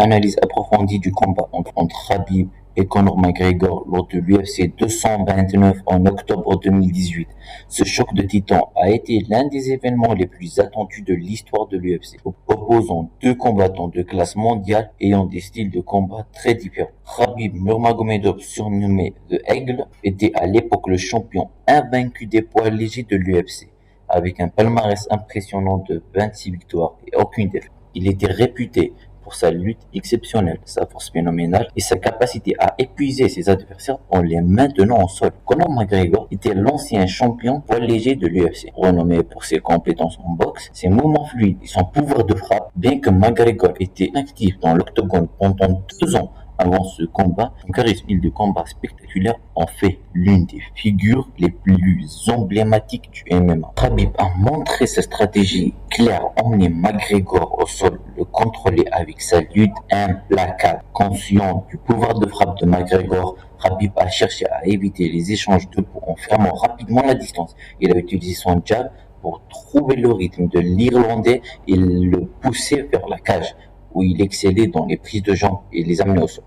analyse approfondie du combat entre Khabib et Conor McGregor lors de l'UFC 229 en octobre 2018. Ce choc de titans a été l'un des événements les plus attendus de l'histoire de l'UFC, opposant deux combattants de classe mondiale ayant des styles de combat très différents. Khabib Nurmagomedov, surnommé The Aigle, était à l'époque le champion invaincu des poids légers de l'UFC, avec un palmarès impressionnant de 26 victoires et aucune défaite. Il était réputé pour sa lutte exceptionnelle, sa force phénoménale et sa capacité à épuiser ses adversaires en les maintenant au sol. Conor McGregor était l'ancien champion poids léger de l'UFC, renommé pour ses compétences en boxe, ses mouvements fluides et son pouvoir de frappe. Bien que McGregor était actif dans l'octogone pendant 2 ans avant ce combat, son charisme et de combat spectaculaire en fait l'une des figures les plus emblématiques du MMA. Khabib a montré sa stratégie claire, emmener McGregor au sol, le contrôler avec sa lutte implacable. Conscient du pouvoir de frappe de McGregor, Khabib a cherché à éviter les échanges de coups en fermant rapidement la distance. Il a utilisé son jab pour trouver le rythme de l'Irlandais et le pousser vers la cage, où il excellait dans les prises de jambes et les amener au sol.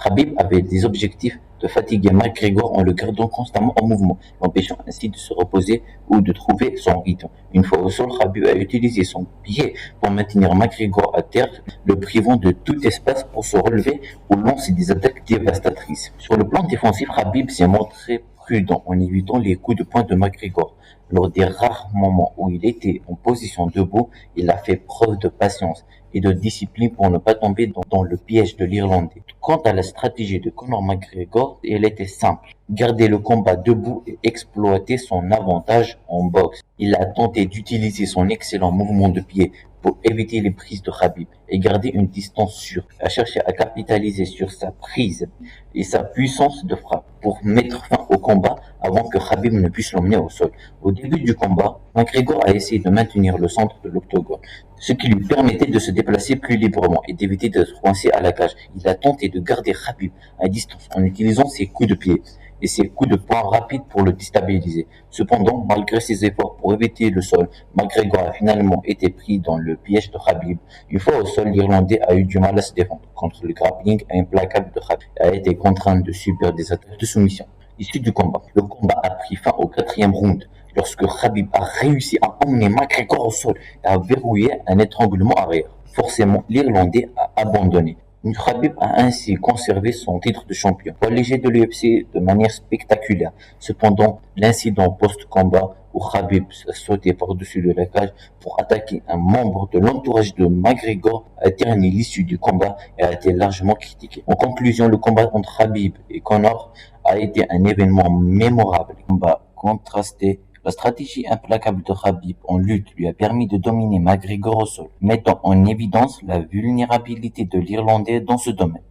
Khabib avait des objectifs de fatiguer McGregor en le gardant constamment en mouvement, l'empêchant ainsi de se reposer ou de trouver son rythme. Une fois au sol, Khabib a utilisé son pied pour maintenir McGregor à terre, le privant de tout espace pour se relever ou lancer des attaques dévastatrices. Sur le plan défensif, Khabib s'est montré prudent en évitant les coups de poing de McGregor. Lors des rares moments où il était en position debout, il a fait preuve de patience et de discipline pour ne pas tomber dans le piège de l'Irlandais. Quant à la stratégie de Conor McGregor, elle était simple. Garder le combat debout et exploiter son avantage en boxe. Il a tenté d'utiliser son excellent mouvement de pied pour éviter les prises de Khabib et garder une distance sûre. Il a cherché à capitaliser sur sa prise et sa puissance de frappe pour mettre fin au combat avant que Khabib ne puisse l'emmener au sol. Au début du combat, McGregor a essayé de maintenir le centre de l'octogone, ce qui lui permettait de se déplacer plus librement et d'éviter d'être coincé à la cage. Il a tenté de garder Khabib à distance en utilisant ses coups de pied et ses coups de poing rapides pour le déstabiliser. Cependant, malgré ses efforts pour éviter le sol, McGregor a finalement été pris dans le piège de Khabib. Une fois au sol, l'Irlandais a eu du mal à se défendre contre le grappling implacable de Khabib et a été contraint de subir des attaques de soumission. Issu du combat, le combat a pris fin au 4e round lorsque Khabib a réussi à emmener McGregor au sol et à verrouiller un étranglement arrière. Forcément, l'Irlandais a abandonné. Khabib a ainsi conservé son titre de champion poids léger de l'UFC de manière spectaculaire. Cependant, l'incident post-combat où Khabib a sauté par-dessus de la cage pour attaquer un membre de l'entourage de McGregor a terni l'issue du combat et a été largement critiqué. En conclusion, le combat entre Khabib et Conor a été un événement mémorable. Le combat contrasté. La stratégie implacable de Khabib en lutte lui a permis de dominer McGregor au sol, mettant en évidence la vulnérabilité de l'Irlandais dans ce domaine.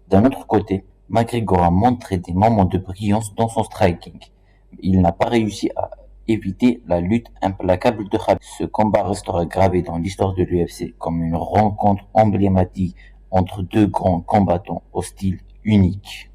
D'un autre côté, McGregor a montré des moments de brillance dans son striking. Il n'a pas réussi à éviter la lutte implacable de Khabib. Ce combat restera gravé dans l'histoire de l'UFC comme une rencontre emblématique entre deux grands combattants au style unique.